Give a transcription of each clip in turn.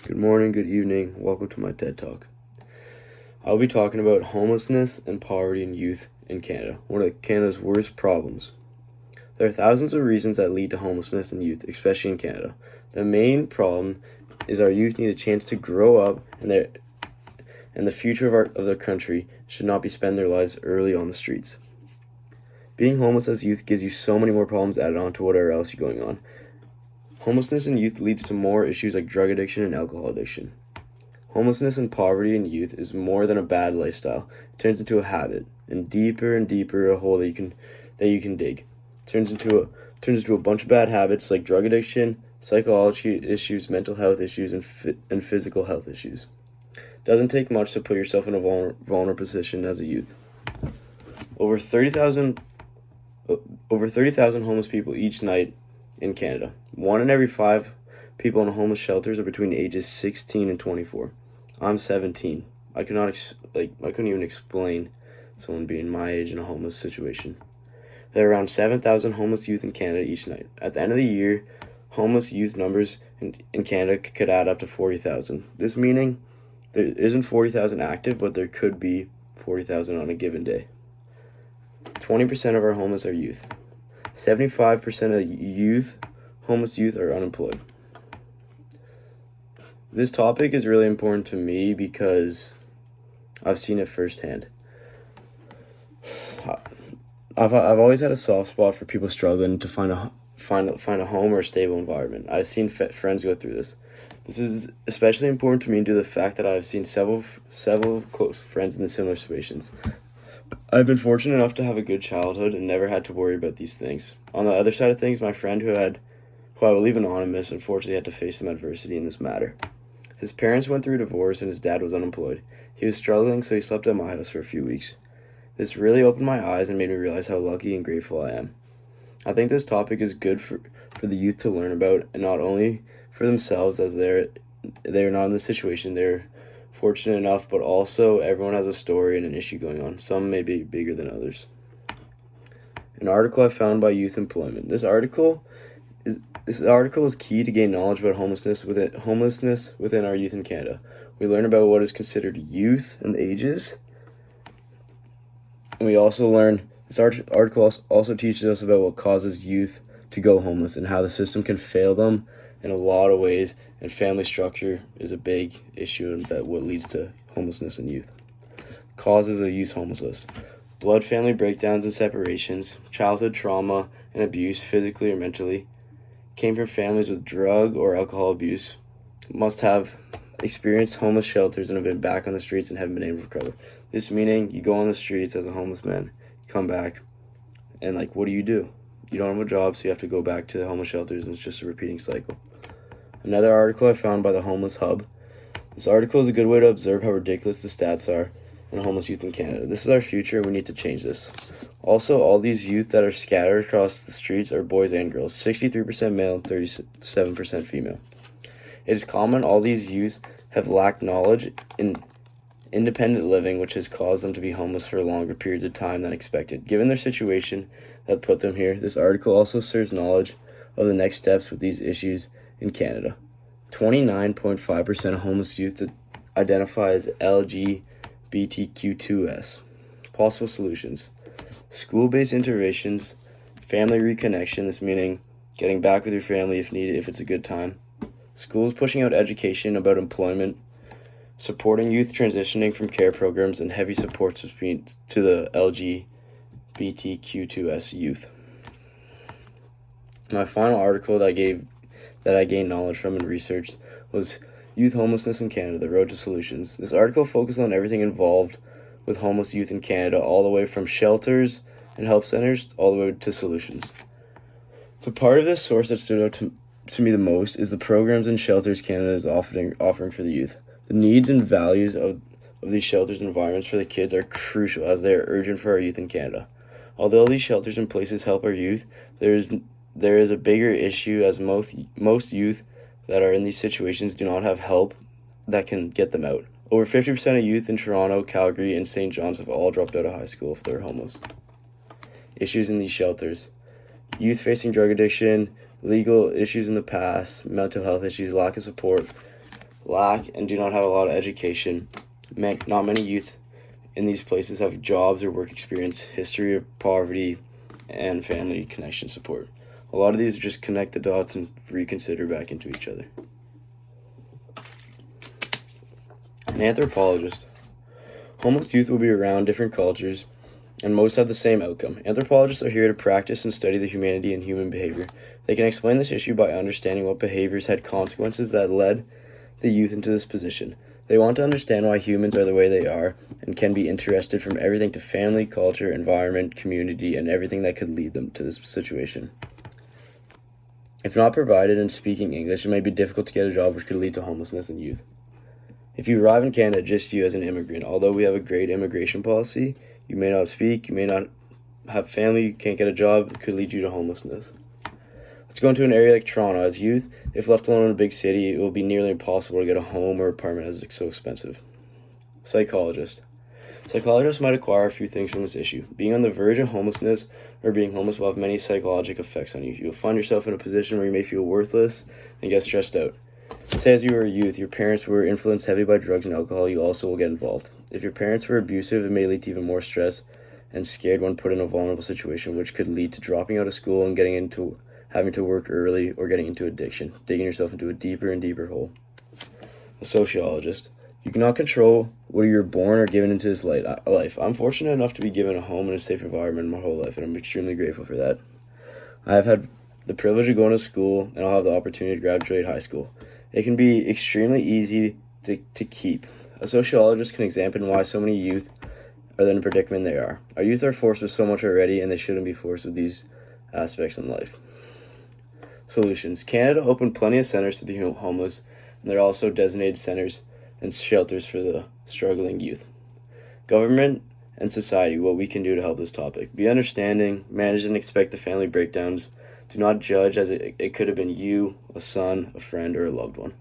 Good morning, good evening, welcome to my TED Talk. I'll be talking about homelessness and poverty in youth in Canada, one of Canada's worst problems. There are thousands of reasons that lead to homelessness in youth, especially in Canada. The main problem is our youth need a chance to grow up, and the future of their country should not be spend their lives early on the streets. Being homeless as youth gives you so many more problems added on to whatever else you're going on. Homelessness in youth leads to more issues like drug addiction and alcohol addiction. Homelessness and poverty in youth is more than a bad lifestyle. It turns into a habit, and deeper a hole that you can dig. It turns into a bunch of bad habits like drug addiction, psychology issues, mental health issues, and physical health issues. It doesn't take much to put yourself in a vulnerable position as a youth. Over 30,000 homeless people each night in Canada. 1 in every 5 people in homeless shelters are between ages 16 and 24. I'm 17. I couldn't even explain someone being my age in a homeless situation. There are around 7,000 homeless youth in Canada each night. At the end of the year, homeless youth numbers in Canada could add up to 40,000. This meaning there isn't 40,000 active, but there could be 40,000 on a given day. 20% of our homeless are youth. 75% of homeless youth are unemployed. This topic is really important to me because I've seen it firsthand. I've always had a soft spot for people struggling to find a home or a stable environment. I've seen friends go through this. This is especially important to me due to the fact that I've seen several close friends in the similar situations. I've been fortunate enough to have a good childhood and never had to worry about these things. On the other side of things, my friend who I will leave anonymous, unfortunately had to face some adversity in this matter. His parents went through a divorce and his dad was unemployed. He was struggling, so he slept at my house for a few weeks. This really opened my eyes and made me realize how lucky and grateful I am. I think this topic is good for the youth to learn about, and not only for themselves as they're not in this situation, they're fortunate enough, but also everyone has a story and an issue going on. Some may be bigger than others. An article I found by Youth Employment. This article is key to gain knowledge about homelessness within our youth in Canada. We learn about what is considered youth and ages, and we also learn, this article also teaches us about what causes youth to go homeless and how the system can fail them in a lot of ways, and family structure is a big issue and what leads to homelessness in youth. Causes of youth homelessness: blood family breakdowns and separations, childhood trauma and abuse, physically or mentally, came from families with drug or alcohol abuse, must have experienced homeless shelters and have been back on the streets and haven't been able to recover. This meaning you go on the streets as a homeless man, you come back, and what do? You don't have a job, so you have to go back to the homeless shelters, and it's just a repeating cycle. Another article I found by the Homeless Hub. This article is a good way to observe how ridiculous the stats are in homeless youth in Canada. This is our future, and we need to change this. Also, all these youth that are scattered across the streets are boys and girls, 63% male and 37% female. It is common all these youth have lacked knowledge in independent living, which has caused them to be homeless for longer periods of time than expected. Given their situation that put them here, this article also serves knowledge of the next steps with these issues in Canada. 29.5% of homeless youth identify as LGBTQ2S. Possible solutions: school-based interventions, family reconnection, this meaning getting back with your family if needed, if it's a good time. Schools pushing out education about employment, supporting youth transitioning from care programs, and heavy support to the LGBTQ2S youth. My final article that I gained knowledge from and researched was Youth Homelessness in Canada, The Road to Solutions. This article focused on everything involved with homeless youth in Canada, all the way from shelters and help centers all the way to solutions. The part of this source that stood out to me the most is the programs and shelters Canada is offering for the youth. The needs and values of these shelters and environments for the kids are crucial, as they are urgent for our youth in Canada. Although these shelters and places help our youth, there is a bigger issue, as most youth that are in these situations do not have help that can get them out. Over 50% of youth in Toronto, Calgary, and St. John's have all dropped out of high school if they're homeless. Issues in these shelters: youth facing drug addiction, legal issues in the past, mental health issues, lack lack and do not have a lot of education. Not many youth in these places have jobs or work experience, history of poverty, and family connection support. A lot of these just connect the dots and reconsider back into each other. An anthropologist. Homeless youth will be around different cultures, and most have the same outcome. Anthropologists are here to practice and study the humanity in human behavior. They can explain this issue by understanding what behaviors had consequences that led the youth into this position. They want to understand why humans are the way they are and can be interested from everything to family, culture, environment, community, and everything that could lead them to this situation. If not provided in speaking English, it may be difficult to get a job, which could lead to homelessness in youth. If you arrive in Canada, just you as an immigrant, although we have a great immigration policy, you may not speak, you may not have family, you can't get a job, it could lead you to homelessness. Let's go into an area like Toronto. As youth, if left alone in a big city, it will be nearly impossible to get a home or apartment as it's so expensive. Psychologist. Psychologists might acquire a few things from this issue. Being on the verge of homelessness or being homeless will have many psychological effects on you. You'll find yourself in a position where you may feel worthless and get stressed out. Say as you were a youth, your parents were influenced heavily by drugs and alcohol, you also will get involved. If your parents were abusive, it may lead to even more stress and scared when put in a vulnerable situation, which could lead to dropping out of school and having to work early or getting into addiction, digging yourself into a deeper and deeper hole. A sociologist. You cannot control whether you're born or given into this life. I'm fortunate enough to be given a home and a safe environment my whole life, and I'm extremely grateful for that. I have had the privilege of going to school, and I'll have the opportunity to graduate high school. It can be extremely easy to keep. A sociologist can examine why so many youth are in the predicament they are. Our youth are forced with so much already, and they shouldn't be forced with these aspects in life. Solutions. Canada opened plenty of centers to the homeless, and there are also designated centers and shelters for the struggling youth. Government and society, what we can do to help this topic. Be understanding, manage and expect the family breakdowns. Do not judge as it could have been you, a son, a friend, or a loved one.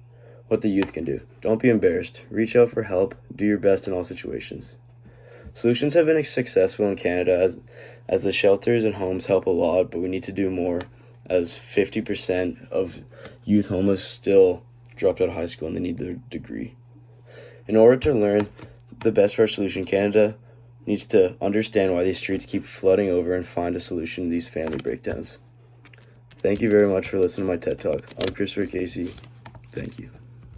What the youth can do. Don't be embarrassed. Reach out for help. Do your best in all situations. Solutions have been successful in Canada as the shelters and homes help a lot, but we need to do more, as 50% of youth homeless still dropped out of high school and they need their degree. In order to learn the best for our solution, Canada needs to understand why these streets keep flooding over and find a solution to these family breakdowns. Thank you very much for listening to my TED Talk. I'm Christopher Casey. Thank you.